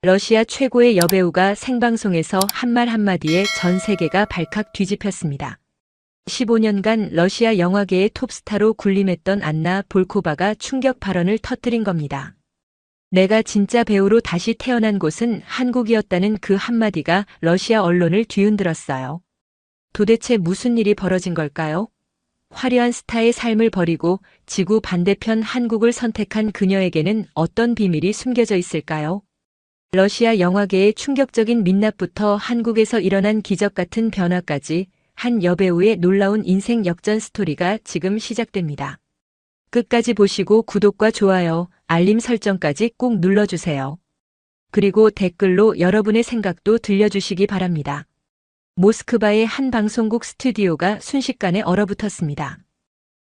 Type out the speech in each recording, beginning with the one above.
러시아 최고의 여배우가 생방송에서 한 말 한마디에 전 세계가 발칵 뒤집혔습니다. 15년간 러시아 영화계의 톱스타로 군림했던 안나 볼코바가 충격 발언을 터뜨린 겁니다. 내가 진짜 배우로 다시 태어난 곳은 한국이었다는 그 한마디가 러시아 언론을 뒤흔들었어요. 도대체 무슨 일이 벌어진 걸까요? 화려한 스타의 삶을 버리고 지구 반대편 한국을 선택한 그녀에게는 어떤 비밀이 숨겨져 있을까요? 러시아 영화계의 충격적인 민낯부터 한국에서 일어난 기적 같은 변화까지 한 여배우의 놀라운 인생 역전 스토리가 지금 시작됩니다. 끝까지 보시고 구독과 좋아요, 알림 설정까지 꼭 눌러주세요. 그리고 댓글로 여러분의 생각도 들려주시기 바랍니다. 모스크바의 한 방송국 스튜디오가 순식간에 얼어붙었습니다.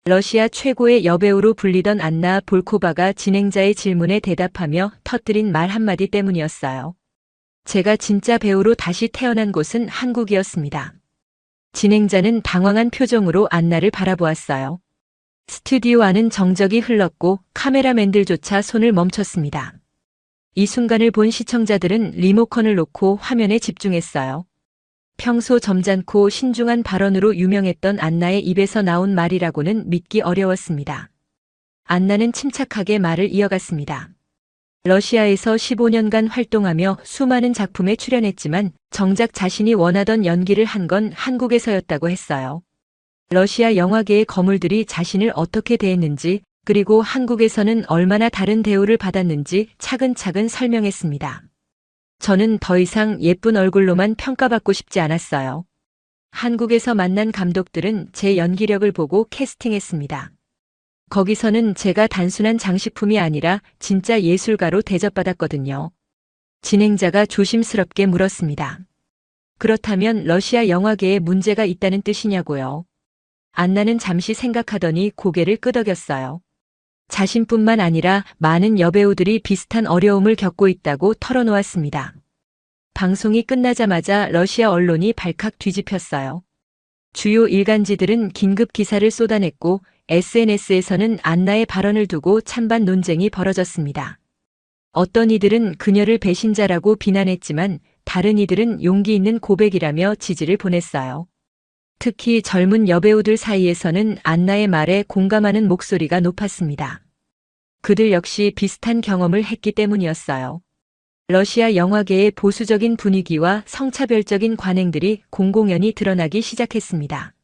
러시아 최고의 여배우로 불리던 안나 볼코바가 진행자의 질문에 대답하며 터뜨린 말 한마디 때문이었어요. 제가 진짜 배우로 다시 태어난 곳은 한국이었습니다. 진행자는 당황한 표정으로 안나를 바라보았어요. 스튜디오 안은 정적이 흘렀고 카메라맨들조차 손을 멈췄습니다. 이 순간을 본 시청자들은 리모컨을 놓고 화면에 집중했어요. 평소 점잖고 신중한 발언으로 유명했던 안나의 입에서 나온 말이라고는 믿기 어려웠습니다. 안나는 침착하게 말을 이어갔습니다. 러시아에서 15년간 활동하며 수많은 작품에 출연했지만 정작 자신이 원하던 연기를 한 건 한국에서였다고 했어요. 러시아 영화계의 거물들이 자신을 어떻게 대했는지, 그리고 한국에서는 얼마나 다른 대우를 받았는지 차근차근 설명했습니다. 저는 더 이상 예쁜 얼굴로만 평가받고 싶지 않았어요. 한국에서 만난 감독들은 제 연기력을 보고 캐스팅했습니다. 거기서는 제가 단순한 장식품이 아니라 진짜 예술가로 대접받았거든요. 진행자가 조심스럽게 물었습니다. 그렇다면 러시아 영화계에 문제가 있다는 뜻이냐고요? 안나는 잠시 생각하더니 고개를 끄덕였어요. 자신뿐만 아니라 많은 여배우들이 비슷한 어려움을 겪고 있다고 털어놓았습니다. 방송이 끝나자마자 러시아 언론이 발칵 뒤집혔어요. 주요 일간지들은 긴급 기사를 쏟아냈고 SNS에서는 안나의 발언을 두고 찬반 논쟁이 벌어졌습니다. 어떤 이들은 그녀를 배신자라고 비난했지만 다른 이들은 용기 있는 고백이라며 지지를 보냈어요. 특히 젊은 여배우들 사이에서는 안나의 말에 공감하는 목소리가 높았습니다. 그들 역시 비슷한 경험을 했기 때문이었어요. 러시아 영화계의 보수적인 분위기와 성차별적인 관행들이 공공연히 드러나기 시작했습니다.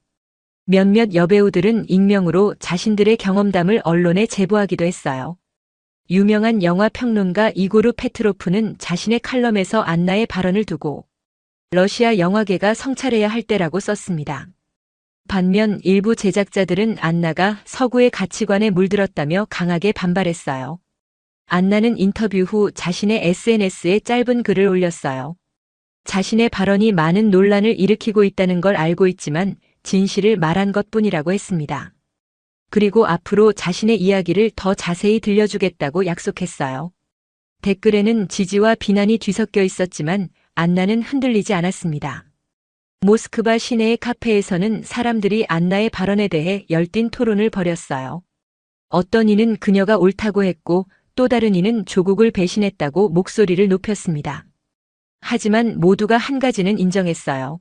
몇몇 여배우들은 익명으로 자신들의 경험담을 언론에 제보하기도 했어요. 유명한 영화 평론가 이고르 페트로프는 자신의 칼럼에서 안나의 발언을 두고 러시아 영화계가 성찰해야 할 때라고 썼습니다. 반면 일부 제작자들은 안나가 서구의 가치관에 물들었다며 강하게 반발했어요. 안나는 인터뷰 후 자신의 SNS에 짧은 글을 올렸어요. 자신의 발언이 많은 논란을 일으키고 있다는 걸 알고 있지만 진실을 말한 것뿐이라고 했습니다. 그리고 앞으로 자신의 이야기를 더 자세히 들려주겠다고 약속했어요. 댓글에는 지지와 비난이 뒤섞여 있었지만 안나는 흔들리지 않았습니다. 모스크바 시내의 카페에서는 사람들이 안나의 발언에 대해 열띤 토론을 벌였어요. 어떤 이는 그녀가 옳다고 했고 또 다른 이는 조국을 배신했다고 목소리를 높였습니다. 하지만 모두가 한 가지는 인정했어요.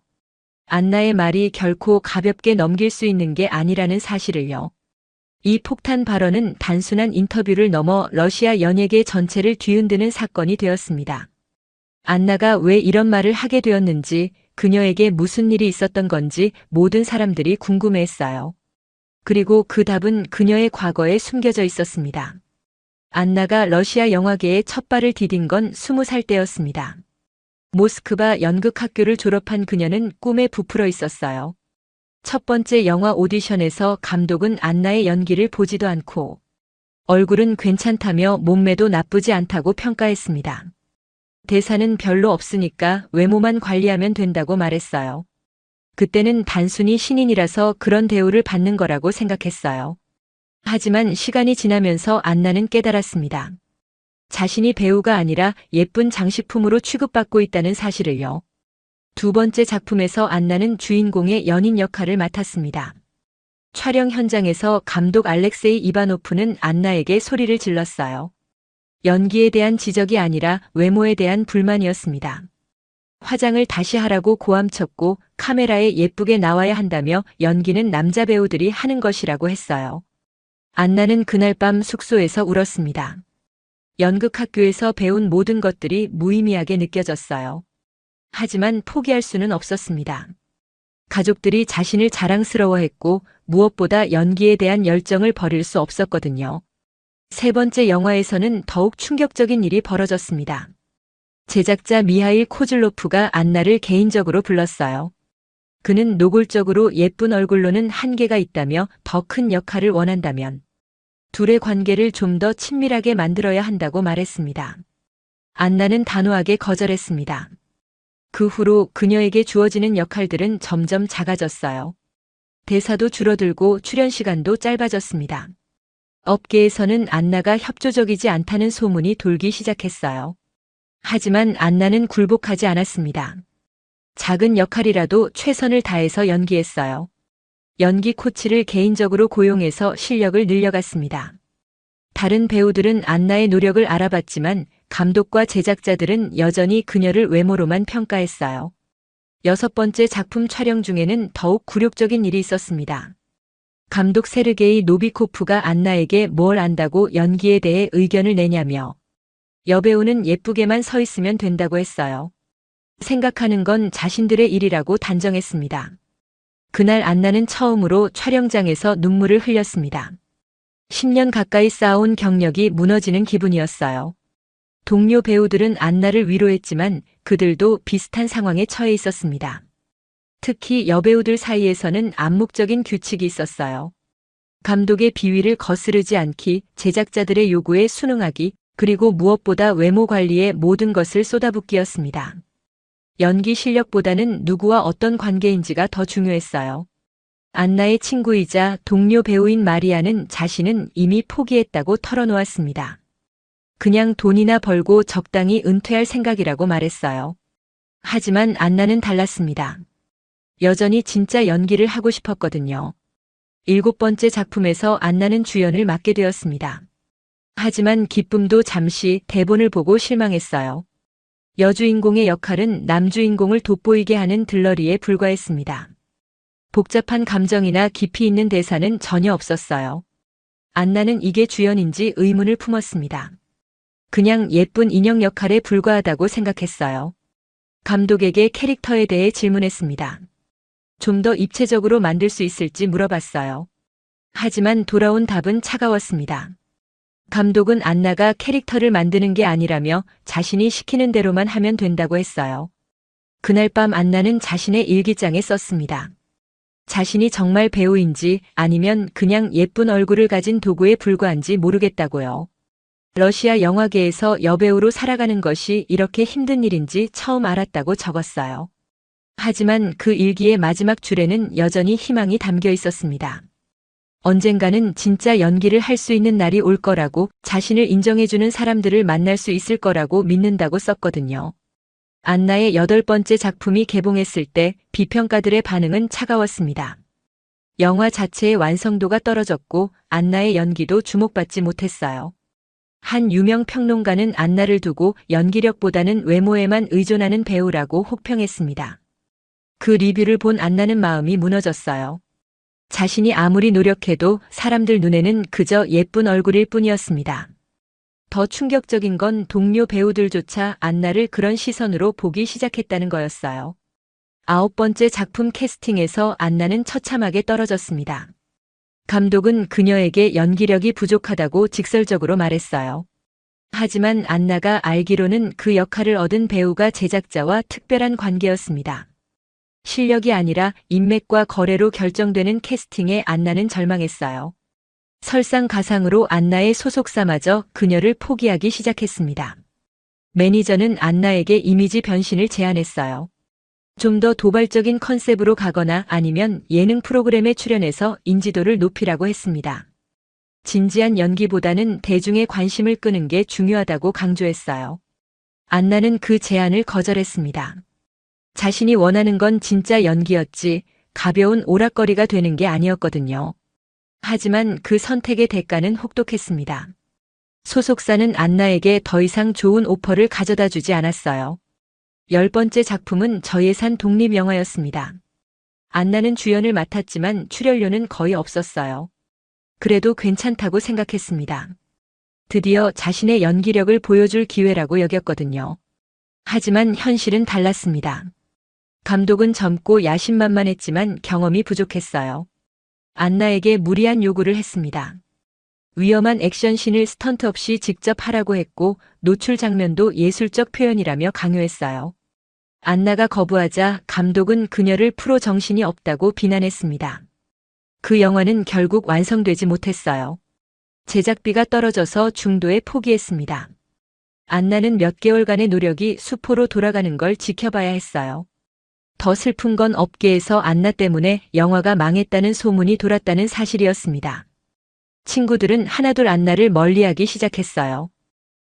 안나의 말이 결코 가볍게 넘길 수 있는 게 아니라는 사실을요. 이 폭탄 발언은 단순한 인터뷰를 넘어 러시아 연예계 전체를 뒤흔드는 사건이 되었습니다. 안나가 왜 이런 말을 하게 되었는지, 그녀에게 무슨 일이 있었던 건지 모든 사람들이 궁금해했어요. 그리고 그 답은 그녀의 과거에 숨겨져 있었습니다. 안나가 러시아 영화계에 첫 발을 디딘 건 20살 때였습니다. 모스크바 연극학교를 졸업한 그녀는 꿈에 부풀어 있었어요. 첫 번째 영화 오디션에서 감독은 안나의 연기를 보지도 않고 얼굴은 괜찮다며 몸매도 나쁘지 않다고 평가했습니다. 대사는 별로 없으니까 외모만 관리하면 된다고 말했어요. 그때는 단순히 신인이라서 그런 대우를 받는 거라고 생각했어요. 하지만 시간이 지나면서 안나는 깨달았습니다. 자신이 배우가 아니라 예쁜 장식품으로 취급받고 있다는 사실을요. 두 번째 작품에서 안나는 주인공의 연인 역할을 맡았습니다. 촬영 현장에서 감독 알렉세이 이바노프는 안나에게 소리를 질렀어요. 연기에 대한 지적이 아니라 외모에 대한 불만이었습니다. 화장을 다시 하라고 고함쳤고 카메라에 예쁘게 나와야 한다며 연기는 남자 배우들이 하는 것이라고 했어요. 안나는 그날 밤 숙소에서 울었습니다. 연극학교에서 배운 모든 것들이 무의미하게 느껴졌어요. 하지만 포기할 수는 없었습니다. 가족들이 자신을 자랑스러워했고 무엇보다 연기에 대한 열정을 버릴 수 없었거든요. 세 번째 영화에서는 더욱 충격적인 일이 벌어졌습니다. 제작자 미하일 코즐로프가 안나를 개인적으로 불렀어요. 그는 노골적으로 예쁜 얼굴로는 한계가 있다며 더 큰 역할을 원한다면 둘의 관계를 좀 더 친밀하게 만들어야 한다고 말했습니다. 안나는 단호하게 거절했습니다. 그 후로 그녀에게 주어지는 역할들은 점점 작아졌어요. 대사도 줄어들고 출연 시간도 짧아졌습니다. 업계에서는 안나가 협조적이지 않다는 소문이 돌기 시작했어요. 하지만 안나는 굴복하지 않았습니다. 작은 역할이라도 최선을 다해서 연기했어요. 연기 코치를 개인적으로 고용해서 실력을 늘려갔습니다. 다른 배우들은 안나의 노력을 알아봤지만 감독과 제작자들은 여전히 그녀를 외모로만 평가했어요. 여섯 번째 작품 촬영 중에는 더욱 굴욕적인 일이 있었습니다. 감독 세르게이 노비코프가 안나에게 뭘 안다고 연기에 대해 의견을 내냐며 여배우는 예쁘게만 서 있으면 된다고 했어요. 생각하는 건 자신들의 일이라고 단정했습니다. 그날 안나는 처음으로 촬영장에서 눈물을 흘렸습니다. 10년 가까이 쌓아온 경력이 무너지는 기분이었어요. 동료 배우들은 안나를 위로했지만 그들도 비슷한 상황에 처해 있었습니다. 특히 여배우들 사이에서는 암묵적인 규칙이 있었어요. 감독의 비위를 거스르지 않기, 제작자들의 요구에 순응하기, 그리고 무엇보다 외모 관리에 모든 것을 쏟아붓기였습니다. 연기 실력보다는 누구와 어떤 관계인지가 더 중요했어요. 안나의 친구이자 동료 배우인 마리아는 자신은 이미 포기했다고 털어놓았습니다. 그냥 돈이나 벌고 적당히 은퇴할 생각이라고 말했어요. 하지만 안나는 달랐습니다. 여전히 진짜 연기를 하고 싶었거든요. 7번째 작품에서 안나는 주연을 맡게 되었습니다. 하지만 기쁨도 잠시 대본을 보고 실망했어요. 여주인공의 역할은 남주인공을 돋보이게 하는 들러리에 불과했습니다. 복잡한 감정이나 깊이 있는 대사는 전혀 없었어요. 안나는 이게 주연인지 의문을 품었습니다. 그냥 예쁜 인형 역할에 불과하다고 생각했어요. 감독에게 캐릭터에 대해 질문했습니다. 좀 더 입체적으로 만들 수 있을지 물어봤어요. 하지만 돌아온 답은 차가웠습니다. 감독은 안나가 캐릭터를 만드는 게 아니라며 자신이 시키는 대로만 하면 된다고 했어요. 그날 밤 안나는 자신의 일기장에 썼습니다. 자신이 정말 배우인지 아니면 그냥 예쁜 얼굴을 가진 도구에 불과한지 모르겠다고요. 러시아 영화계에서 여배우로 살아가는 것이 이렇게 힘든 일인지 처음 알았다고 적었어요. 하지만 그 일기의 마지막 줄에는 여전히 희망이 담겨 있었습니다. 언젠가는 진짜 연기를 할 수 있는 날이 올 거라고, 자신을 인정해주는 사람들을 만날 수 있을 거라고 믿는다고 썼거든요. 안나의 8번째 작품이 개봉했을 때 비평가들의 반응은 차가웠습니다. 영화 자체의 완성도가 떨어졌고 안나의 연기도 주목받지 못했어요. 한 유명 평론가는 안나를 두고 연기력보다는 외모에만 의존하는 배우라고 혹평했습니다. 그 리뷰를 본 안나는 마음이 무너졌어요. 자신이 아무리 노력해도 사람들 눈에는 그저 예쁜 얼굴일 뿐이었습니다. 더 충격적인 건 동료 배우들조차 안나를 그런 시선으로 보기 시작했다는 거였어요. 9번째 작품 캐스팅에서 안나는 처참하게 떨어졌습니다. 감독은 그녀에게 연기력이 부족하다고 직설적으로 말했어요. 하지만 안나가 알기로는 그 역할을 얻은 배우가 제작자와 특별한 관계였습니다. 실력이 아니라 인맥과 거래로 결정되는 캐스팅에 안나는 절망했어요. 설상가상으로 안나의 소속사마저 그녀를 포기하기 시작했습니다. 매니저는 안나에게 이미지 변신을 제안했어요. 좀 더 도발적인 컨셉으로 가거나 아니면 예능 프로그램에 출연해서 인지도를 높이라고 했습니다. 진지한 연기보다는 대중의 관심을 끄는 게 중요하다고 강조했어요. 안나는 그 제안을 거절했습니다. 자신이 원하는 건 진짜 연기였지 가벼운 오락거리가 되는 게 아니었거든요. 하지만 그 선택의 대가는 혹독했습니다. 소속사는 안나에게 더 이상 좋은 오퍼를 가져다 주지 않았어요. 10번째 작품은 저예산 독립영화였습니다. 안나는 주연을 맡았지만 출연료는 거의 없었어요. 그래도 괜찮다고 생각했습니다. 드디어 자신의 연기력을 보여줄 기회라고 여겼거든요. 하지만 현실은 달랐습니다. 감독은 젊고 야심만만했지만 경험이 부족했어요. 안나에게 무리한 요구를 했습니다. 위험한 액션씬을 스턴트 없이 직접 하라고 했고 노출 장면도 예술적 표현이라며 강요했어요. 안나가 거부하자 감독은 그녀를 프로 정신이 없다고 비난했습니다. 그 영화는 결국 완성되지 못했어요. 제작비가 떨어져서 중도에 포기했습니다. 안나는 몇 개월간의 노력이 수포로 돌아가는 걸 지켜봐야 했어요. 더 슬픈 건 업계에서 안나 때문에 영화가 망했다는 소문이 돌았다는 사실이었습니다. 친구들은 하나둘 안나를 멀리하기 시작했어요.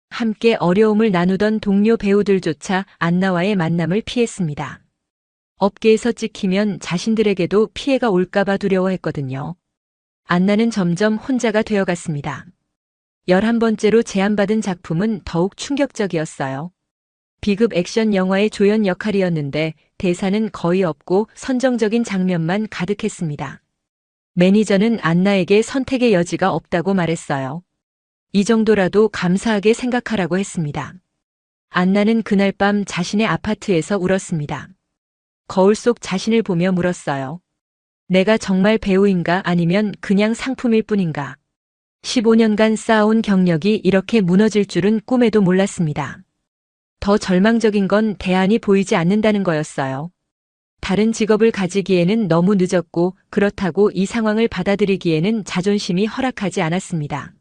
함께 어려움을 나누던 동료 배우들조차 안나와의 만남을 피했습니다. 업계에서 찍히면 자신들에게도 피해가 올까봐 두려워했거든요. 안나는 점점 혼자가 되어갔습니다. 11번째로 제안받은 작품은 더욱 충격적이었어요. B급 액션 영화의 조연 역할이었는데 대사는 거의 없고 선정적인 장면만 가득했습니다. 매니저는 안나에게 선택의 여지가 없다고 말했어요. 이 정도라도 감사하게 생각하라고 했습니다. 안나는 그날 밤 자신의 아파트에서 울었습니다. 거울 속 자신을 보며 물었어요. 내가 정말 배우인가 아니면 그냥 상품일 뿐인가. 15년간 쌓아온 경력이 이렇게 무너질 줄은 꿈에도 몰랐습니다. 더 절망적인 건 대안이 보이지 않는다는 거였어요. 다른 직업을 가지기에는 너무 늦었고 그렇다고 이 상황을 받아들이기에는 자존심이 허락하지 않았습니다.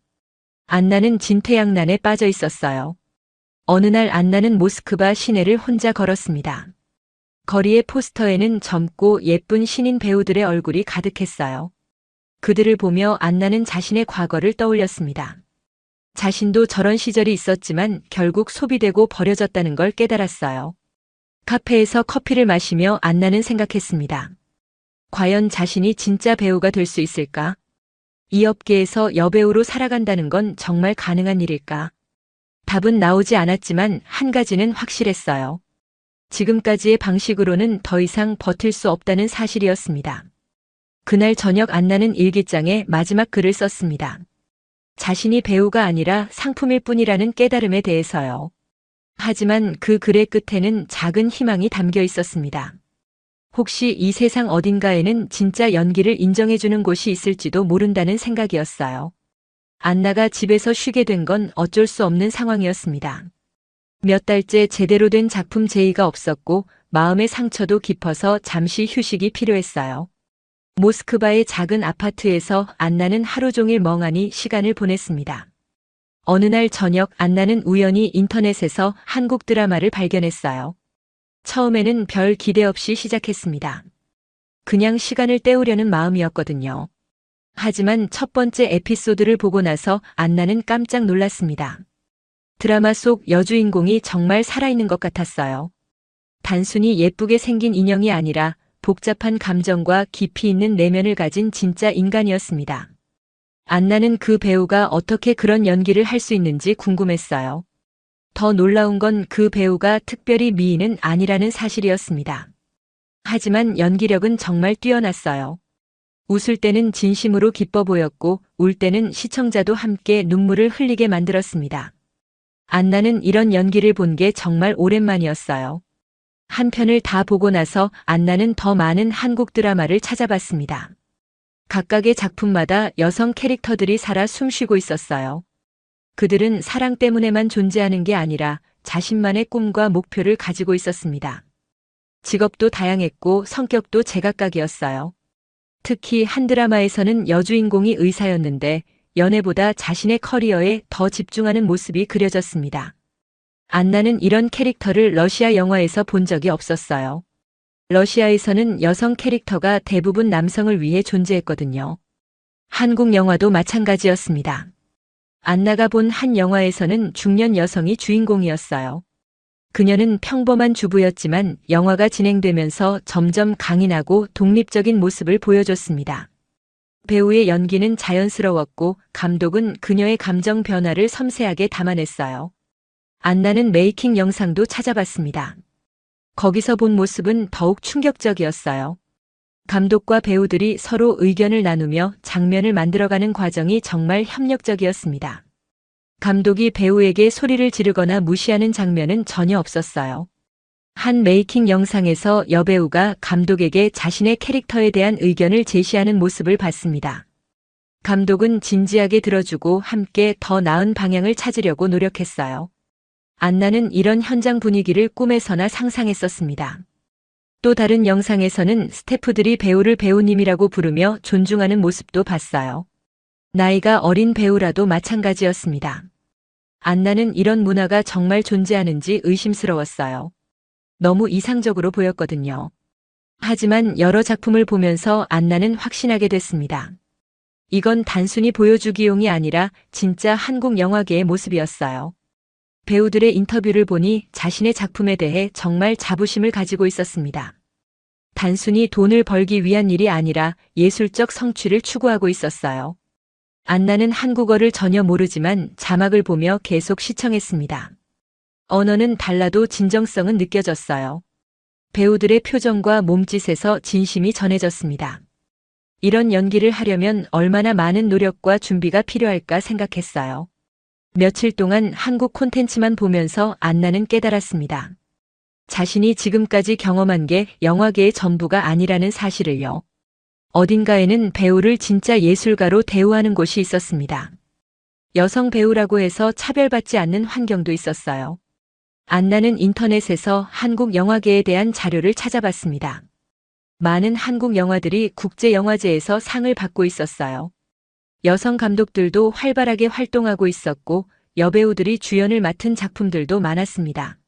안나는 진퇴양난에 빠져 있었어요. 어느 날 안나는 모스크바 시내를 혼자 걸었습니다. 거리의 포스터에는 젊고 예쁜 신인 배우들의 얼굴이 가득했어요. 그들을 보며 안나는 자신의 과거를 떠올렸습니다. 자신도 저런 시절이 있었지만 결국 소비되고 버려졌다는 걸 깨달았어요. 카페에서 커피를 마시며 안나는 생각했습니다. 과연 자신이 진짜 배우가 될 수 있을까? 이 업계에서 여배우로 살아간다는 건 정말 가능한 일일까? 답은 나오지 않았지만 한 가지는 확실했어요. 지금까지의 방식으로는 더 이상 버틸 수 없다는 사실이었습니다. 그날 저녁 안나는 일기장에 마지막 글을 썼습니다. 자신이 배우가 아니라 상품일 뿐이라는 깨달음에 대해서요. 하지만 그 글의 끝에는 작은 희망이 담겨 있었습니다. 혹시 이 세상 어딘가에는 진짜 연기를 인정해주는 곳이 있을지도 모른다는 생각이었어요. 안나가 집에서 쉬게 된 건 어쩔 수 없는 상황이었습니다. 몇 달째 제대로 된 작품 제의가 없었고 마음의 상처도 깊어서 잠시 휴식이 필요했어요. 모스크바의 작은 아파트에서 안나는 하루 종일 멍하니 시간을 보냈습니다. 어느 날 저녁 안나는 우연히 인터넷에서 한국 드라마를 발견했어요. 처음에는 별 기대 없이 시작했습니다. 그냥 시간을 때우려는 마음이었거든요. 하지만 첫 번째 에피소드를 보고 나서 안나는 깜짝 놀랐습니다. 드라마 속 여주인공이 정말 살아있는 것 같았어요. 단순히 예쁘게 생긴 인형이 아니라 복잡한 감정과 깊이 있는 내면을 가진 진짜 인간이었습니다. 안나는 그 배우가 어떻게 그런 연기를 할 수 있는지 궁금했어요. 더 놀라운 건 그 배우가 특별히 미인은 아니라는 사실이었습니다. 하지만 연기력은 정말 뛰어났어요. 웃을 때는 진심으로 기뻐 보였고 울 때는 시청자도 함께 눈물을 흘리게 만들었습니다. 안나는 이런 연기를 본 게 정말 오랜만이었어요. 한 편을 다 보고 나서 안나는 더 많은 한국 드라마를 찾아봤습니다. 각각의 작품마다 여성 캐릭터들이 살아 숨쉬고 있었어요. 그들은 사랑 때문에만 존재하는 게 아니라 자신만의 꿈과 목표를 가지고 있었습니다. 직업도 다양했고 성격도 제각각이었어요. 특히 한 드라마에서는 여주인공이 의사였는데 연애보다 자신의 커리어에 더 집중하는 모습이 그려졌습니다. 안나는 이런 캐릭터를 러시아 영화에서 본 적이 없었어요. 러시아에서는 여성 캐릭터가 대부분 남성을 위해 존재했거든요. 한국 영화도 마찬가지였습니다. 안나가 본 한 영화에서는 중년 여성이 주인공이었어요. 그녀는 평범한 주부였지만 영화가 진행되면서 점점 강인하고 독립적인 모습을 보여줬습니다. 배우의 연기는 자연스러웠고 감독은 그녀의 감정 변화를 섬세하게 담아냈어요. 안나는 메이킹 영상도 찾아봤습니다. 거기서 본 모습은 더욱 충격적이었어요. 감독과 배우들이 서로 의견을 나누며 장면을 만들어가는 과정이 정말 협력적이었습니다. 감독이 배우에게 소리를 지르거나 무시하는 장면은 전혀 없었어요. 한 메이킹 영상에서 여배우가 감독에게 자신의 캐릭터에 대한 의견을 제시하는 모습을 봤습니다. 감독은 진지하게 들어주고 함께 더 나은 방향을 찾으려고 노력했어요. 안나는 이런 현장 분위기를 꿈에서나 상상했었습니다. 또 다른 영상에서는 스태프들이 배우를 배우님이라고 부르며 존중하는 모습도 봤어요. 나이가 어린 배우라도 마찬가지였습니다. 안나는 이런 문화가 정말 존재하는지 의심스러웠어요. 너무 이상적으로 보였거든요. 하지만 여러 작품을 보면서 안나는 확신하게 됐습니다. 이건 단순히 보여주기용이 아니라 진짜 한국 영화계의 모습이었어요. 배우들의 인터뷰를 보니 자신의 작품에 대해 정말 자부심을 가지고 있었습니다. 단순히 돈을 벌기 위한 일이 아니라 예술적 성취를 추구하고 있었어요. 안나는 한국어를 전혀 모르지만 자막을 보며 계속 시청했습니다. 언어는 달라도 진정성은 느껴졌어요. 배우들의 표정과 몸짓에서 진심이 전해졌습니다. 이런 연기를 하려면 얼마나 많은 노력과 준비가 필요할까 생각했어요. 며칠 동안 한국 콘텐츠만 보면서 안나는 깨달았습니다. 자신이 지금까지 경험한 게 영화계의 전부가 아니라는 사실을요. 어딘가에는 배우를 진짜 예술가로 대우하는 곳이 있었습니다. 여성 배우라고 해서 차별받지 않는 환경도 있었어요. 안나는 인터넷에서 한국 영화계에 대한 자료를 찾아봤습니다. 많은 한국 영화들이 국제영화제에서 상을 받고 있었어요. 여성 감독들도 활발하게 활동하고 있었고 여배우들이 주연을 맡은 작품들도 많았습니다.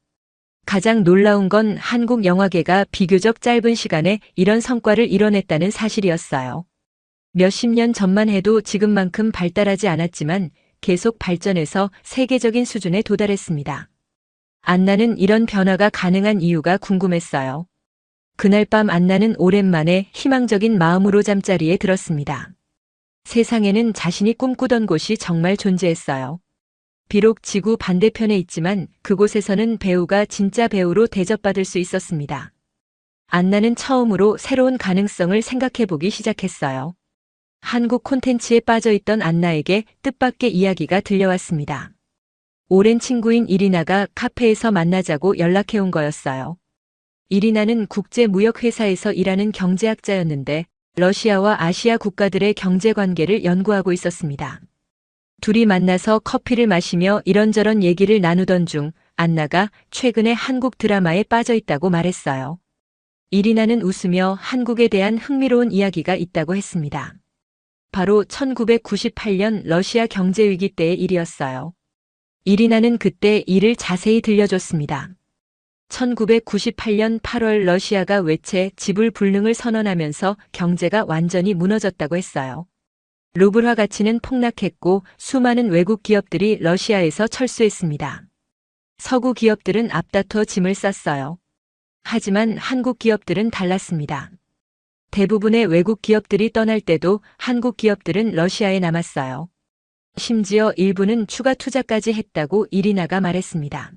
가장 놀라운 건 한국 영화계가 비교적 짧은 시간에 이런 성과를 이뤄냈다는 사실이었어요. 몇십 년 전만 해도 지금만큼 발달하지 않았지만 계속 발전해서 세계적인 수준에 도달했습니다. 안나는 이런 변화가 가능한 이유가 궁금했어요. 그날 밤 안나는 오랜만에 희망적인 마음으로 잠자리에 들었습니다. 세상에는 자신이 꿈꾸던 곳이 정말 존재했어요. 비록 지구 반대편에 있지만 그곳에서는 배우가 진짜 배우로 대접받을 수 있었습니다. 안나는 처음으로 새로운 가능성을 생각해보기 시작했어요. 한국 콘텐츠에 빠져있던 안나에게 뜻밖의 이야기가 들려왔습니다. 오랜 친구인 이리나가 카페에서 만나자고 연락해온 거였어요. 이리나는 국제무역회사에서 일하는 경제학자였는데 러시아와 아시아 국가들의 경제관계를 연구하고 있었습니다. 둘이 만나서 커피를 마시며 이런저런 얘기를 나누던 중 안나가 최근에 한국 드라마에 빠져있다고 말했어요. 이리나는 웃으며 한국에 대한 흥미로운 이야기가 있다고 했습니다. 바로 1998년 러시아 경제위기 때의 일이었어요. 이리나는 그때 일을 자세히 들려줬습니다. 1998년 8월 러시아가 외채 지불 불능을 선언하면서 경제가 완전히 무너졌다고 했어요. 루블화 가치는 폭락했고 수많은 외국 기업들이 러시아에서 철수했습니다. 서구 기업들은 앞다퉈 짐을 쌌어요. 하지만 한국 기업들은 달랐습니다. 대부분의 외국 기업들이 떠날 때도 한국 기업들은 러시아에 남았어요. 심지어 일부는 추가 투자까지 했다고 이리나가 말했습니다.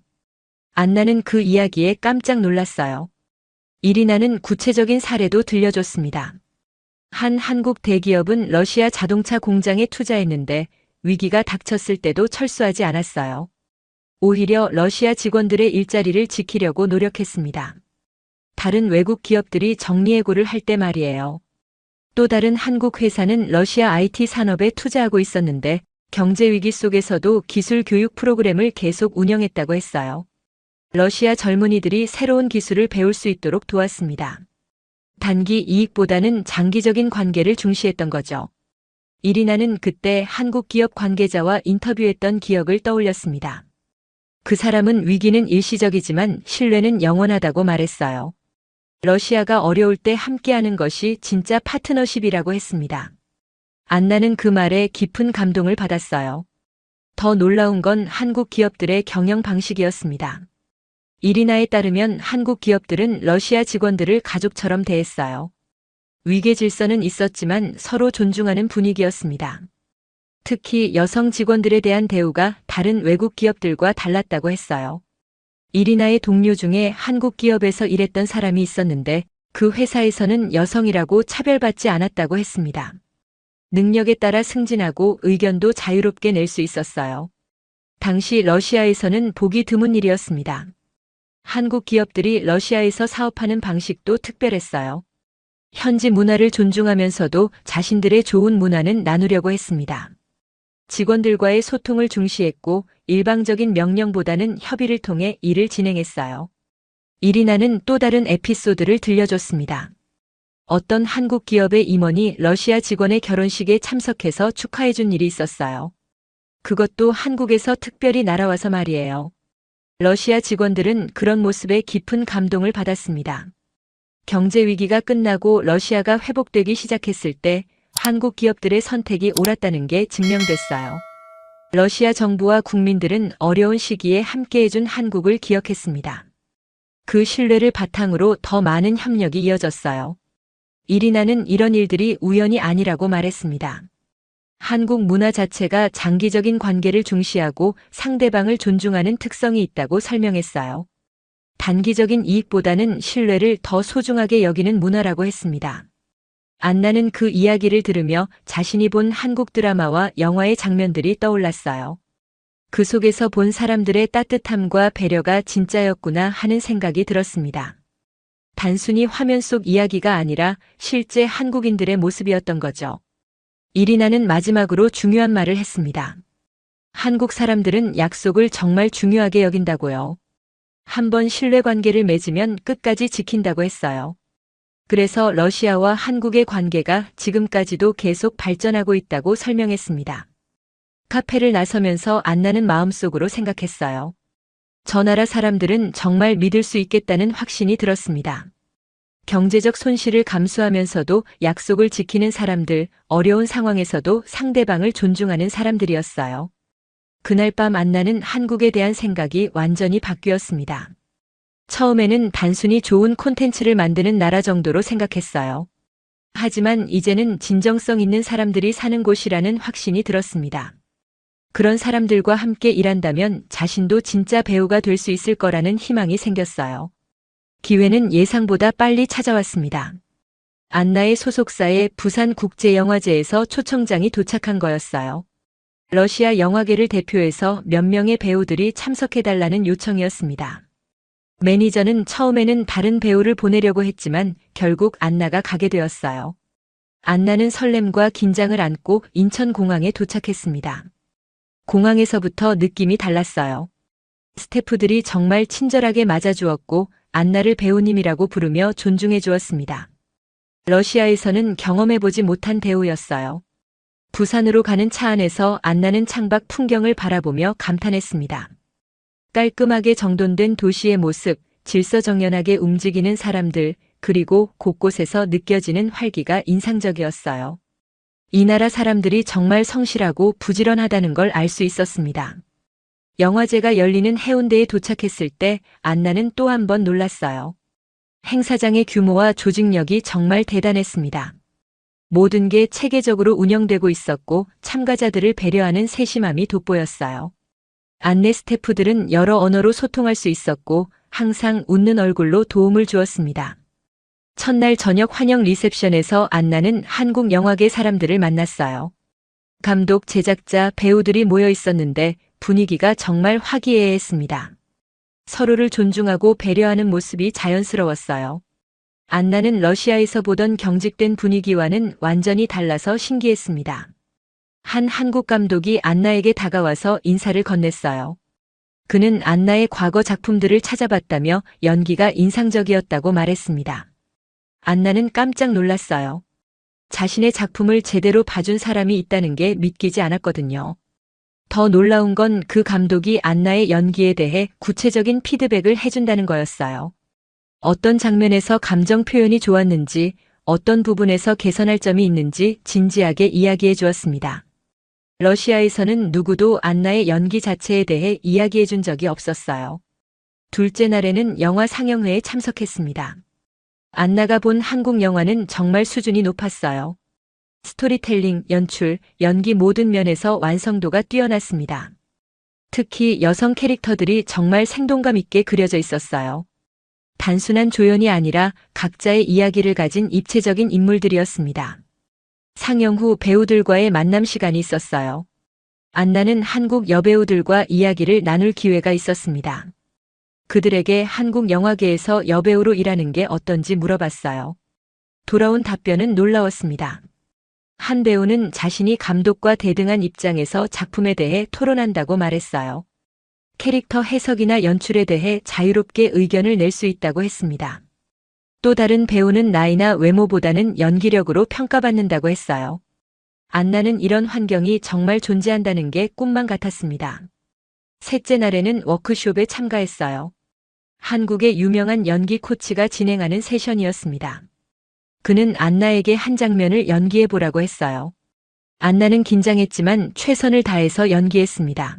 안나는 그 이야기에 깜짝 놀랐어요. 이리나는 구체적인 사례도 들려줬습니다. 한 한국 대기업은 러시아 자동차 공장에 투자했는데 위기가 닥쳤을 때도 철수하지 않았어요. 오히려 러시아 직원들의 일자리를 지키려고 노력했습니다. 다른 외국 기업들이 정리해고를 할 때 말이에요. 또 다른 한국 회사는 러시아 IT 산업에 투자하고 있었는데 경제 위기 속에서도 기술 교육 프로그램을 계속 운영했다고 했어요. 러시아 젊은이들이 새로운 기술을 배울 수 있도록 도왔습니다. 단기 이익보다는 장기적인 관계를 중시했던 거죠. 이리나는 그때 한국 기업 관계자와 인터뷰했던 기억을 떠올렸습니다. 그 사람은 위기는 일시적이지만 신뢰는 영원하다고 말했어요. 러시아가 어려울 때 함께하는 것이 진짜 파트너십이라고 했습니다. 안나는 그 말에 깊은 감동을 받았어요. 더 놀라운 건 한국 기업들의 경영 방식이었습니다. 이리나에 따르면 한국 기업들은 러시아 직원들을 가족처럼 대했어요. 위계 질서는 있었지만 서로 존중하는 분위기였습니다. 특히 여성 직원들에 대한 대우가 다른 외국 기업들과 달랐다고 했어요. 이리나의 동료 중에 한국 기업에서 일했던 사람이 있었는데 그 회사에서는 여성이라고 차별받지 않았다고 했습니다. 능력에 따라 승진하고 의견도 자유롭게 낼 수 있었어요. 당시 러시아에서는 보기 드문 일이었습니다. 한국 기업들이 러시아에서 사업하는 방식도 특별했어요. 현지 문화를 존중하면서도 자신들의 좋은 문화는 나누려고 했습니다. 직원들과의 소통을 중시했고 일방적인 명령보다는 협의를 통해 일을 진행했어요. 이리나는 또 다른 에피소드를 들려줬습니다. 어떤 한국 기업의 임원이 러시아 직원의 결혼식에 참석해서 축하해준 일이 있었어요. 그것도 한국에서 특별히 날아와서 말이에요. 러시아 직원들은 그런 모습에 깊은 감동을 받았습니다. 경제 위기가 끝나고 러시아가 회복되기 시작했을 때 한국 기업들의 선택이 옳았다는 게 증명됐어요. 러시아 정부와 국민들은 어려운 시기에 함께해준 한국을 기억했습니다. 그 신뢰를 바탕으로 더 많은 협력이 이어졌어요. 이리나는 이런 일들이 우연이 아니라고 말했습니다. 한국 문화 자체가 장기적인 관계를 중시하고 상대방을 존중하는 특성이 있다고 설명했어요. 단기적인 이익보다는 신뢰를 더 소중하게 여기는 문화라고 했습니다. 안나는 그 이야기를 들으며 자신이 본 한국 드라마와 영화의 장면들이 떠올랐어요. 그 속에서 본 사람들의 따뜻함과 배려가 진짜였구나 하는 생각이 들었습니다. 단순히 화면 속 이야기가 아니라 실제 한국인들의 모습이었던 거죠. 이리나는 마지막으로 중요한 말을 했습니다. 한국 사람들은 약속을 정말 중요하게 여긴다고요. 한번 신뢰관계를 맺으면 끝까지 지킨다고 했어요. 그래서 러시아와 한국의 관계가 지금까지도 계속 발전하고 있다고 설명했습니다. 카페를 나서면서 안나는 마음속으로 생각했어요. 저 나라 사람들은 정말 믿을 수 있겠다는 확신이 들었습니다. 경제적 손실을 감수하면서도 약속을 지키는 사람들, 어려운 상황에서도 상대방을 존중하는 사람들이었어요. 그날 밤 안나는 한국에 대한 생각이 완전히 바뀌었습니다. 처음에는 단순히 좋은 콘텐츠를 만드는 나라 정도로 생각했어요. 하지만 이제는 진정성 있는 사람들이 사는 곳이라는 확신이 들었습니다. 그런 사람들과 함께 일한다면 자신도 진짜 배우가 될 수 있을 거라는 희망이 생겼어요. 기회는 예상보다 빨리 찾아왔습니다. 안나의 소속사의 부산국제영화제에서 초청장이 도착한 거였어요. 러시아 영화계를 대표해서 몇 명의 배우들이 참석해달라는 요청이었습니다. 매니저는 처음에는 다른 배우를 보내려고 했지만 결국 안나가 가게 되었어요. 안나는 설렘과 긴장을 안고 인천공항에 도착했습니다. 공항에서부터 느낌이 달랐어요. 스태프들이 정말 친절하게 맞아주었고 안나를 배우님이라고 부르며 존중해 주었습니다. 러시아에서는 경험해보지 못한 대우였어요. 부산으로 가는 차 안에서 안나는 창밖 풍경을 바라보며 감탄했습니다. 깔끔하게 정돈된 도시의 모습, 질서정연하게 움직이는 사람들, 그리고 곳곳에서 느껴지는 활기가 인상적이었어요. 이 나라 사람들이 정말 성실하고 부지런하다는 걸 알 수 있었습니다. 영화제가 열리는 해운대에 도착했을 때 안나는 또 한 번 놀랐어요. 행사장의 규모와 조직력이 정말 대단했습니다. 모든 게 체계적으로 운영되고 있었고 참가자들을 배려하는 세심함이 돋보였어요. 안내 스태프들은 여러 언어로 소통할 수 있었고 항상 웃는 얼굴로 도움을 주었습니다. 첫날 저녁 환영 리셉션에서 안나는 한국 영화계 사람들을 만났어요. 감독, 제작자, 배우들이 모여 있었는데 분위기가 정말 화기애애했습니다. 서로를 존중하고 배려하는 모습이 자연스러웠어요. 안나는 러시아에서 보던 경직된 분위기와는 완전히 달라서 신기했습니다. 한 한국 감독이 안나에게 다가와서 인사를 건넸어요. 그는 안나의 과거 작품들을 찾아봤다며 연기가 인상적이었다고 말했습니다. 안나는 깜짝 놀랐어요. 자신의 작품을 제대로 봐준 사람이 있다는 게 믿기지 않았거든요. 더 놀라운 건 그 감독이 안나의 연기에 대해 구체적인 피드백을 해준다는 거였어요. 어떤 장면에서 감정 표현이 좋았는지, 어떤 부분에서 개선할 점이 있는지 진지하게 이야기해 주었습니다. 러시아에서는 누구도 안나의 연기 자체에 대해 이야기해 준 적이 없었어요. 둘째 날에는 영화 상영회에 참석했습니다. 안나가 본 한국 영화는 정말 수준이 높았어요. 스토리텔링, 연출, 연기 모든 면에서 완성도가 뛰어났습니다. 특히 여성 캐릭터들이 정말 생동감 있게 그려져 있었어요. 단순한 조연이 아니라 각자의 이야기를 가진 입체적인 인물들이었습니다. 상영 후 배우들과의 만남 시간이 있었어요. 안나는 한국 여배우들과 이야기를 나눌 기회가 있었습니다. 그들에게 한국 영화계에서 여배우로 일하는 게 어떤지 물어봤어요. 돌아온 답변은 놀라웠습니다. 한 배우는 자신이 감독과 대등한 입장에서 작품에 대해 토론한다고 말했어요. 캐릭터 해석이나 연출에 대해 자유롭게 의견을 낼 수 있다고 했습니다. 또 다른 배우는 나이나 외모보다는 연기력으로 평가받는다고 했어요. 안나는 이런 환경이 정말 존재한다는 게 꿈만 같았습니다. 셋째 날에는 워크숍에 참가했어요. 한국의 유명한 연기 코치가 진행하는 세션이었습니다. 그는 안나에게 한 장면을 연기해 보라고 했어요. 안나는 긴장했지만 최선을 다해서 연기했습니다.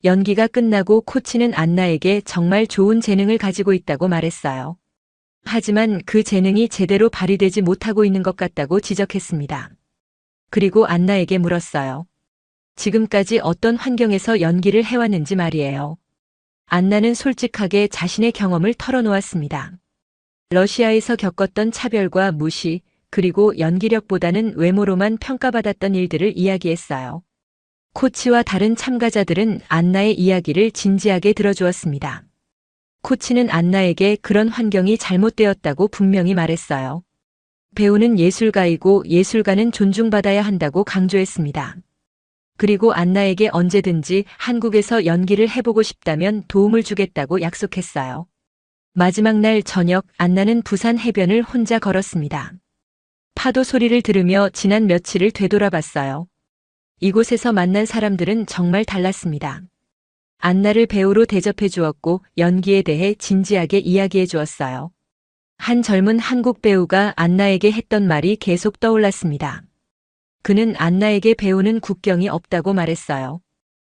연기가 끝나고 코치는 안나에게 정말 좋은 재능을 가지고 있다고 말했어요. 하지만 그 재능이 제대로 발휘되지 못하고 있는 것 같다고 지적했습니다. 그리고 안나에게 물었어요. 지금까지 어떤 환경에서 연기를 해왔는지 말이에요. 안나는 솔직하게 자신의 경험을 털어놓았습니다. 러시아에서 겪었던 차별과 무시, 그리고 연기력보다는 외모로만 평가받았던 일들을 이야기했어요. 코치와 다른 참가자들은 안나의 이야기를 진지하게 들어주었습니다. 코치는 안나에게 그런 환경이 잘못되었다고 분명히 말했어요. 배우는 예술가이고 예술가는 존중받아야 한다고 강조했습니다. 그리고 안나에게 언제든지 한국에서 연기를 해보고 싶다면 도움을 주겠다고 약속했어요. 마지막 날 저녁 안나는 부산 해변을 혼자 걸었습니다. 파도 소리를 들으며 지난 며칠을 되돌아봤어요. 이곳에서 만난 사람들은 정말 달랐습니다. 안나를 배우로 대접해 주었고 연기에 대해 진지하게 이야기해 주었어요. 한 젊은 한국 배우가 안나에게 했던 말이 계속 떠올랐습니다. 그는 안나에게 배우는 국경이 없다고 말했어요.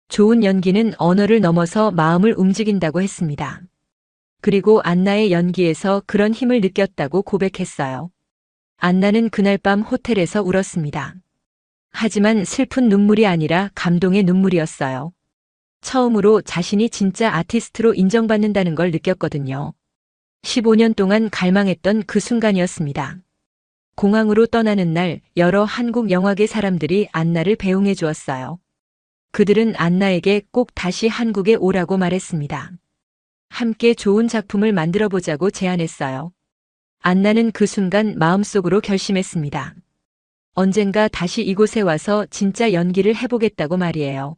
좋은 연기는 언어를 넘어서 마음을 움직인다고 했습니다. 그리고 안나의 연기에서 그런 힘을 느꼈다고 고백했어요. 안나는 그날 밤 호텔에서 울었습니다. 하지만 슬픈 눈물이 아니라 감동의 눈물이었어요. 처음으로 자신이 진짜 아티스트로 인정받는다는 걸 느꼈거든요. 15년 동안 갈망했던 그 순간이었습니다. 공항으로 떠나는 날 여러 한국 영화계 사람들이 안나를 배웅해 주었어요. 그들은 안나에게 꼭 다시 한국에 오라고 말했습니다. 함께 좋은 작품을 만들어 보자고 제안했어요. 안나는 그 순간 마음속으로 결심했습니다. 언젠가 다시 이곳에 와서 진짜 연기를 해보겠다고 말이에요.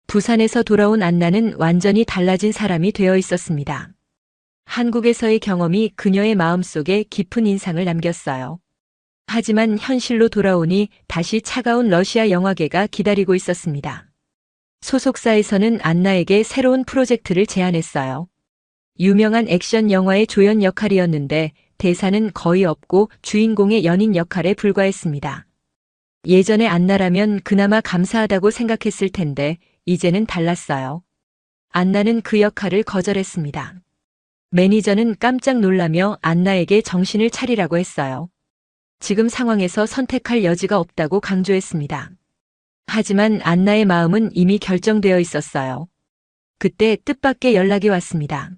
부산에서 돌아온 안나는 완전히 달라진 사람이 되어 있었습니다. 한국에서의 경험이 그녀의 마음속에 깊은 인상을 남겼어요. 하지만 현실로 돌아오니 다시 차가운 러시아 영화계가 기다리고 있었습니다. 소속사에서는 안나에게 새로운 프로젝트를 제안했어요. 유명한 액션 영화의 조연 역할이었는데 대사는 거의 없고 주인공의 연인 역할에 불과했습니다. 예전에 안나라면 그나마 감사하다고 생각했을 텐데 이제는 달랐어요. 안나는 그 역할을 거절했습니다. 매니저는 깜짝 놀라며 안나에게 정신을 차리라고 했어요. 지금 상황에서 선택할 여지가 없다고 강조했습니다. 하지만 안나의 마음은 이미 결정되어 있었어요. 그때 뜻밖의 연락이 왔습니다.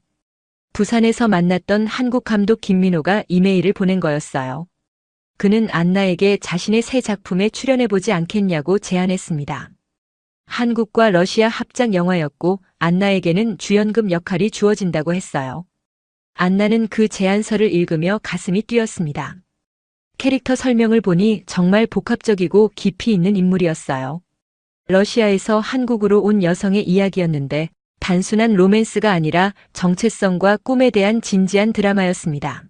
부산에서 만났던 한국 감독 김민호가 이메일을 보낸 거였어요. 그는 안나에게 자신의 새 작품에 출연해보지 않겠냐고 제안했습니다. 한국과 러시아 합작 영화였고 안나에게는 주연급 역할이 주어진다고 했어요. 안나는 그 제안서를 읽으며 가슴이 뛰었습니다. 캐릭터 설명을 보니 정말 복합적이고 깊이 있는 인물이었어요. 러시아에서 한국으로 온 여성의 이야기였는데 단순한 로맨스가 아니라 정체성과 꿈에 대한 진지한 드라마였습니다.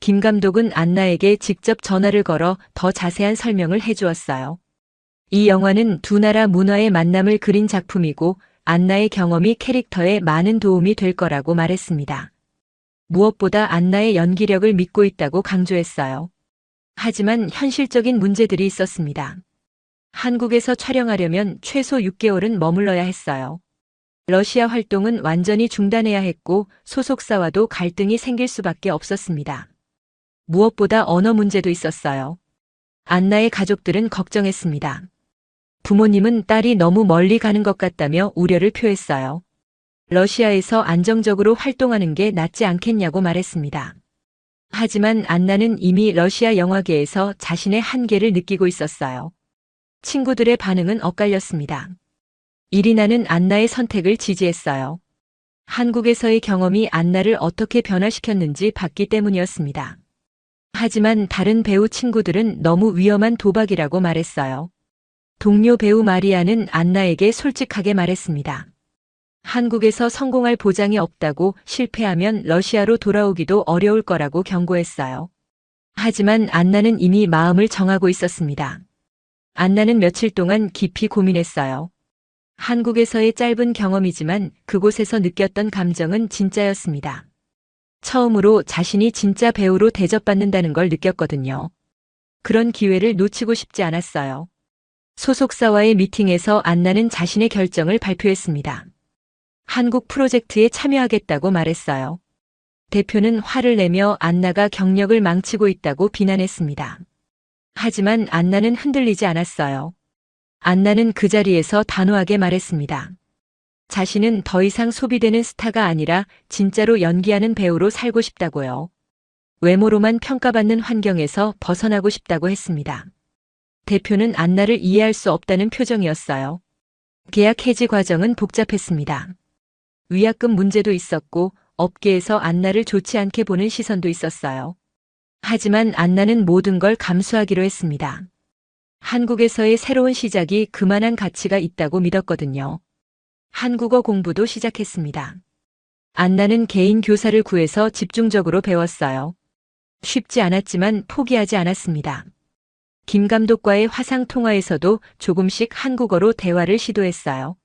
김 감독은 안나에게 직접 전화를 걸어 더 자세한 설명을 해주었어요. 이 영화는 두 나라 문화의 만남을 그린 작품이고 안나의 경험이 캐릭터에 많은 도움이 될 거라고 말했습니다. 무엇보다 안나의 연기력을 믿고 있다고 강조했어요. 하지만 현실적인 문제들이 있었습니다. 한국에서 촬영하려면 최소 6개월은 머물러야 했어요. 러시아 활동은 완전히 중단해야 했고 소속사와도 갈등이 생길 수밖에 없었습니다. 무엇보다 언어 문제도 있었어요. 안나의 가족들은 걱정했습니다. 부모님은 딸이 너무 멀리 가는 것 같다며 우려를 표했어요. 러시아에서 안정적으로 활동하는 게 낫지 않겠냐고 말했습니다. 하지만 안나는 이미 러시아 영화계에서 자신의 한계를 느끼고 있었어요. 친구들의 반응은 엇갈렸습니다. 이리나는 안나의 선택을 지지했어요. 한국에서의 경험이 안나를 어떻게 변화시켰는지 봤기 때문이었습니다. 하지만 다른 배우 친구들은 너무 위험한 도박이라고 말했어요. 동료 배우 마리아는 안나에게 솔직하게 말했습니다. 한국에서 성공할 보장이 없다고, 실패하면 러시아로 돌아오기도 어려울 거라고 경고했어요. 하지만 안나는 이미 마음을 정하고 있었습니다. 안나는 며칠 동안 깊이 고민했어요. 한국에서의 짧은 경험이지만 그곳에서 느꼈던 감정은 진짜였습니다. 처음으로 자신이 진짜 배우로 대접받는다는 걸 느꼈거든요. 그런 기회를 놓치고 싶지 않았어요. 소속사와의 미팅에서 안나는 자신의 결정을 발표했습니다. 한국 프로젝트에 참여하겠다고 말했어요. 대표는 화를 내며 안나가 경력을 망치고 있다고 비난했습니다. 하지만 안나는 흔들리지 않았어요. 안나는 그 자리에서 단호하게 말했습니다. 자신은 더 이상 소비되는 스타가 아니라 진짜로 연기하는 배우로 살고 싶다고요. 외모로만 평가받는 환경에서 벗어나고 싶다고 했습니다. 대표는 안나를 이해할 수 없다는 표정이었어요. 계약 해지 과정은 복잡했습니다. 위약금 문제도 있었고 업계에서 안나를 좋지 않게 보는 시선도 있었어요. 하지만 안나는 모든 걸 감수하기로 했습니다. 한국에서의 새로운 시작이 그만한 가치가 있다고 믿었거든요. 한국어 공부도 시작했습니다. 안나는 개인 교사를 구해서 집중적으로 배웠어요. 쉽지 않았지만 포기하지 않았습니다. 김 감독과의 화상 통화에서도 조금씩 한국어로 대화를 시도했어요.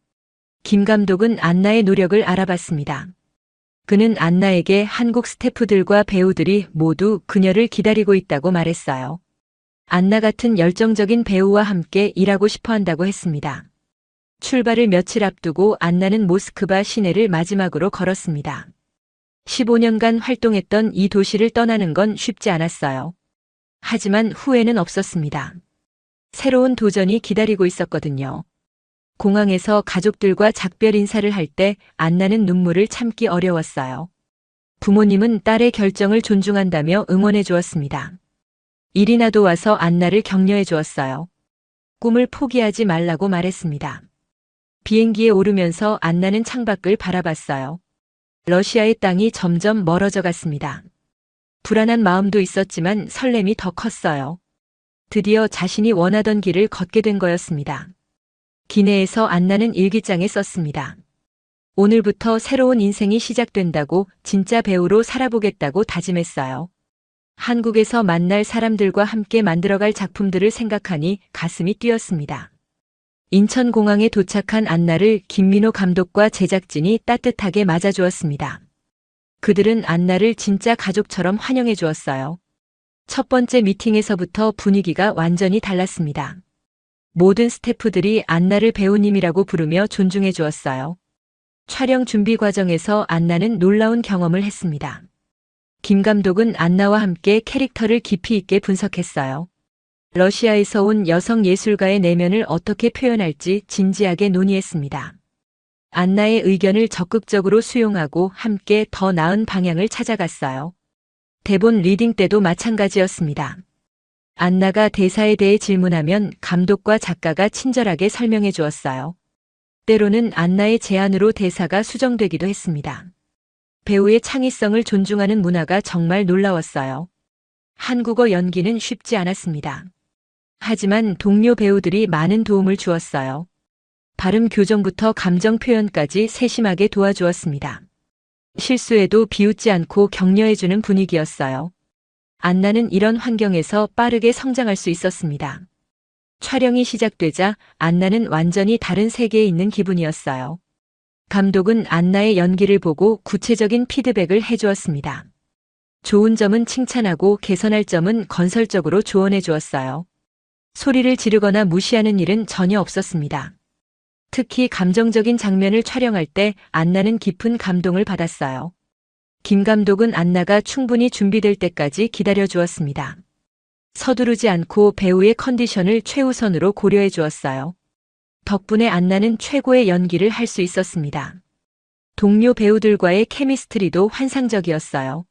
김 감독은 안나의 노력을 알아봤습니다. 그는 안나에게 한국 스태프들과 배우들이 모두 그녀를 기다리고 있다고 말했어요. 안나 같은 열정적인 배우와 함께 일하고 싶어 한다고 했습니다. 출발을 며칠 앞두고 안나는 모스크바 시내를 마지막으로 걸었습니다. 15년간 활동했던 이 도시를 떠나는 건 쉽지 않았어요. 하지만 후회는 없었습니다. 새로운 도전이 기다리고 있었거든요. 공항에서 가족들과 작별 인사를 할 때 안나는 눈물을 참기 어려웠어요. 부모님은 딸의 결정을 존중한다며 응원해 주었습니다. 이리나도 와서 안나를 격려해 주었어요. 꿈을 포기하지 말라고 말했습니다. 비행기에 오르면서 안나는 창밖을 바라봤어요. 러시아의 땅이 점점 멀어져 갔습니다. 불안한 마음도 있었지만 설렘이 더 컸어요. 드디어 자신이 원하던 길을 걷게 된 거였습니다. 기내에서 안나는 일기장에 썼습니다. 오늘부터 새로운 인생이 시작된다고, 진짜 배우로 살아보겠다고 다짐했어요. 한국에서 만날 사람들과 함께 만들어갈 작품들을 생각하니 가슴이 뛰었습니다. 인천공항에 도착한 안나를 김민호 감독과 제작진이 따뜻하게 맞아주었습니다. 그들은 안나를 진짜 가족처럼 환영해 주었어요. 첫 번째 미팅에서부터 분위기가 완전히 달랐습니다. 모든 스태프들이 안나를 배우님이라고 부르며 존중해 주었어요. 촬영 준비 과정에서 안나는 놀라운 경험을 했습니다. 김 감독은 안나와 함께 캐릭터를 깊이 있게 분석했어요. 러시아에서 온 여성 예술가의 내면을 어떻게 표현할지 진지하게 논의했습니다. 안나의 의견을 적극적으로 수용하고 함께 더 나은 방향을 찾아갔어요. 대본 리딩 때도 마찬가지였습니다. 안나가 대사에 대해 질문하면 감독과 작가가 친절하게 설명해 주었어요. 때로는 안나의 제안으로 대사가 수정되기도 했습니다. 배우의 창의성을 존중하는 문화가 정말 놀라웠어요. 한국어 연기는 쉽지 않았습니다. 하지만 동료 배우들이 많은 도움을 주었어요. 발음 교정부터 감정 표현까지 세심하게 도와주었습니다. 실수에도 비웃지 않고 격려해주는 분위기였어요. 안나는 이런 환경에서 빠르게 성장할 수 있었습니다. 촬영이 시작되자 안나는 완전히 다른 세계에 있는 기분이었어요. 감독은 안나의 연기를 보고 구체적인 피드백을 해주었습니다. 좋은 점은 칭찬하고 개선할 점은 건설적으로 조언해 주었어요. 소리를 지르거나 무시하는 일은 전혀 없었습니다. 특히 감정적인 장면을 촬영할 때 안나는 깊은 감동을 받았어요. 김 감독은 안나가 충분히 준비될 때까지 기다려 주었습니다. 서두르지 않고 배우의 컨디션을 최우선으로 고려해 주었어요. 덕분에 안나는 최고의 연기를 할 수 있었습니다. 동료 배우들과의 케미스트리도 환상적이었어요.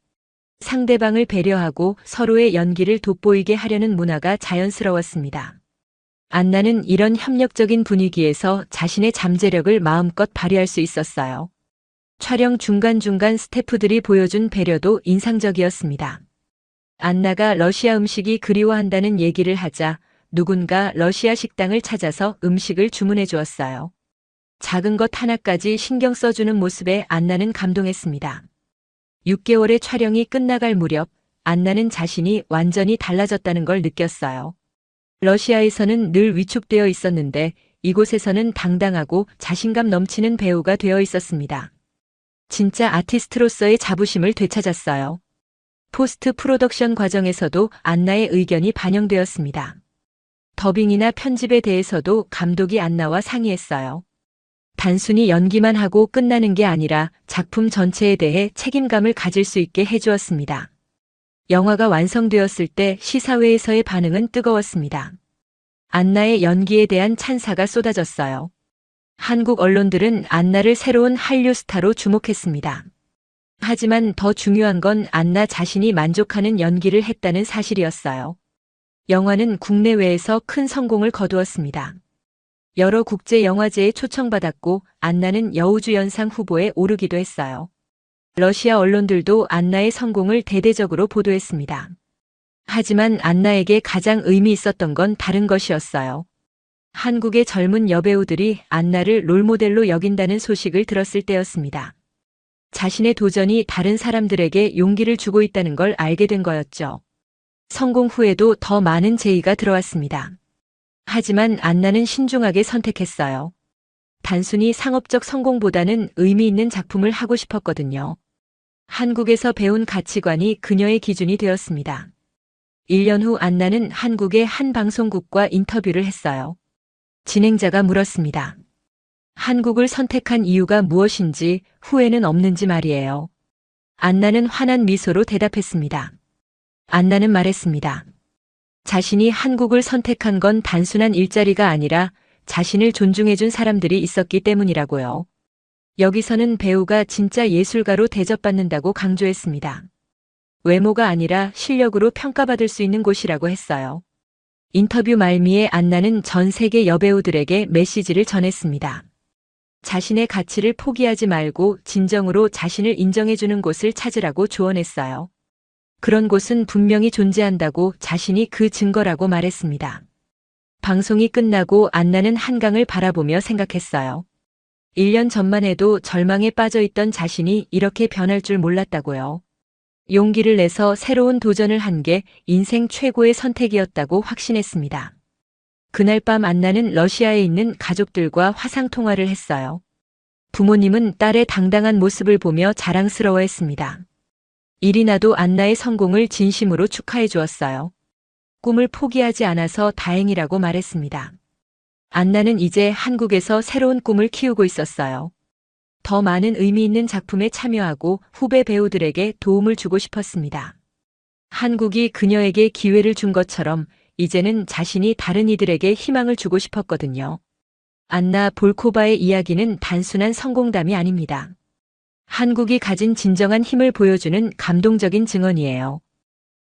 상대방을 배려하고 서로의 연기를 돋보이게 하려는 문화가 자연스러웠습니다. 안나는 이런 협력적인 분위기에서 자신의 잠재력을 마음껏 발휘할 수 있었어요. 촬영 중간중간 스태프들이 보여준 배려도 인상적이었습니다. 안나가 러시아 음식이 그리워한다는 얘기를 하자 누군가 러시아 식당을 찾아서 음식을 주문해 주었어요. 작은 것 하나까지 신경 써주는 모습에 안나는 감동했습니다. 6개월의 촬영이 끝나갈 무렵 안나는 자신이 완전히 달라졌다는 걸 느꼈어요. 러시아에서는 늘 위축되어 있었는데 이곳에서는 당당하고 자신감 넘치는 배우가 되어 있었습니다. 진짜 아티스트로서의 자부심을 되찾았어요. 포스트 프로덕션 과정에서도 안나의 의견이 반영되었습니다. 더빙이나 편집에 대해서도 감독이 안나와 상의했어요. 단순히 연기만 하고 끝나는 게 아니라 작품 전체에 대해 책임감을 가질 수 있게 해주었습니다. 영화가 완성되었을 때 시사회에서의 반응은 뜨거웠습니다. 안나의 연기에 대한 찬사가 쏟아졌어요. 한국 언론들은 안나를 새로운 한류 스타로 주목했습니다. 하지만 더 중요한 건 안나 자신이 만족하는 연기를 했다는 사실이었어요. 영화는 국내외에서 큰 성공을 거두었습니다. 여러 국제 영화제에 초청받았고 안나는 여우주연상 후보에 오르기도 했어요. 러시아 언론들도 안나의 성공을 대대적으로 보도했습니다. 하지만 안나에게 가장 의미 있었던 건 다른 것이었어요. 한국의 젊은 여배우들이 안나를 롤모델로 여긴다는 소식을 들었을 때였습니다. 자신의 도전이 다른 사람들에게 용기를 주고 있다는 걸 알게 된 거였죠. 성공 후에도 더 많은 제의가 들어왔습니다. 하지만 안나는 신중하게 선택했어요. 단순히 상업적 성공보다는 의미 있는 작품을 하고 싶었거든요. 한국에서 배운 가치관이 그녀의 기준이 되었습니다. 1년 후 안나는 한국의 한 방송국과 인터뷰를 했어요. 진행자가 물었습니다. 한국을 선택한 이유가 무엇인지 후회는 없는지 말이에요. 안나는 환한 미소로 대답했습니다. 안나는 말했습니다. 자신이 한국을 선택한 건 단순한 일자리가 아니라 자신을 존중해준 사람들이 있었기 때문이라고요. 여기서는 배우가 진짜 예술가로 대접받는다고 강조했습니다. 외모가 아니라 실력으로 평가받을 수 있는 곳이라고 했어요. 인터뷰 말미에 안나는 전 세계 여배우들에게 메시지를 전했습니다. 자신의 가치를 포기하지 말고 진정으로 자신을 인정해주는 곳을 찾으라고 조언했어요. 그런 곳은 분명히 존재한다고 자신이 그 증거라고 말했습니다. 방송이 끝나고 안나는 한강을 바라보며 생각했어요. 1년 전만 해도 절망에 빠져있던 자신이 이렇게 변할 줄 몰랐다고요. 용기를 내서 새로운 도전을 한 게 인생 최고의 선택이었다고 확신했습니다. 그날 밤 안나는 러시아에 있는 가족들과 화상통화를 했어요. 부모님은 딸의 당당한 모습을 보며 자랑스러워했습니다. 이리나도 안나의 성공을 진심으로 축하해 주었어요. 꿈을 포기하지 않아서 다행이라고 말했습니다. 안나는 이제 한국에서 새로운 꿈을 키우고 있었어요. 더 많은 의미 있는 작품에 참여하고 후배 배우들에게 도움을 주고 싶었습니다. 한국이 그녀에게 기회를 준 것처럼 이제는 자신이 다른 이들에게 희망을 주고 싶었거든요. 안나 볼코바의 이야기는 단순한 성공담이 아닙니다. 한국이 가진 진정한 힘을 보여주는 감동적인 증언이에요.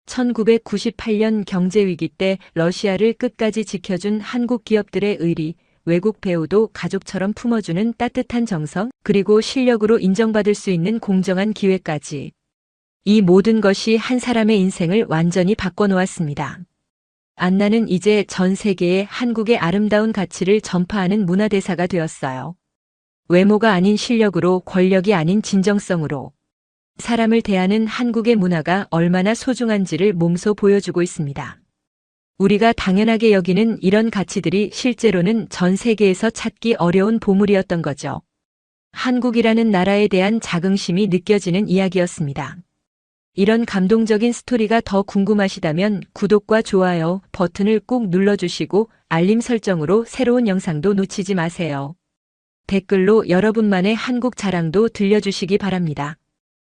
1998년 경제위기 때 러시아를 끝까지 지켜준 한국 기업들의 의리, 외국 배우도 가족처럼 품어주는 따뜻한 정성, 그리고 실력으로 인정받을 수 있는 공정한 기회까지. 이 모든 것이 한 사람의 인생을 완전히 바꿔놓았습니다. 안나는 이제 전 세계에 한국의 아름다운 가치를 전파하는 문화대사가 되었어요. 외모가 아닌 실력으로, 권력이 아닌 진정성으로 사람을 대하는 한국의 문화가 얼마나 소중한지를 몸소 보여주고 있습니다. 우리가 당연하게 여기는 이런 가치들이 실제로는 전 세계에서 찾기 어려운 보물이었던 거죠. 한국이라는 나라에 대한 자긍심이 느껴지는 이야기였습니다. 이런 감동적인 스토리가 더 궁금하시다면 구독과 좋아요 버튼을 꾹 눌러주시고 알림 설정으로 새로운 영상도 놓치지 마세요. 댓글로 여러분만의 한국 자랑도 들려주시기 바랍니다.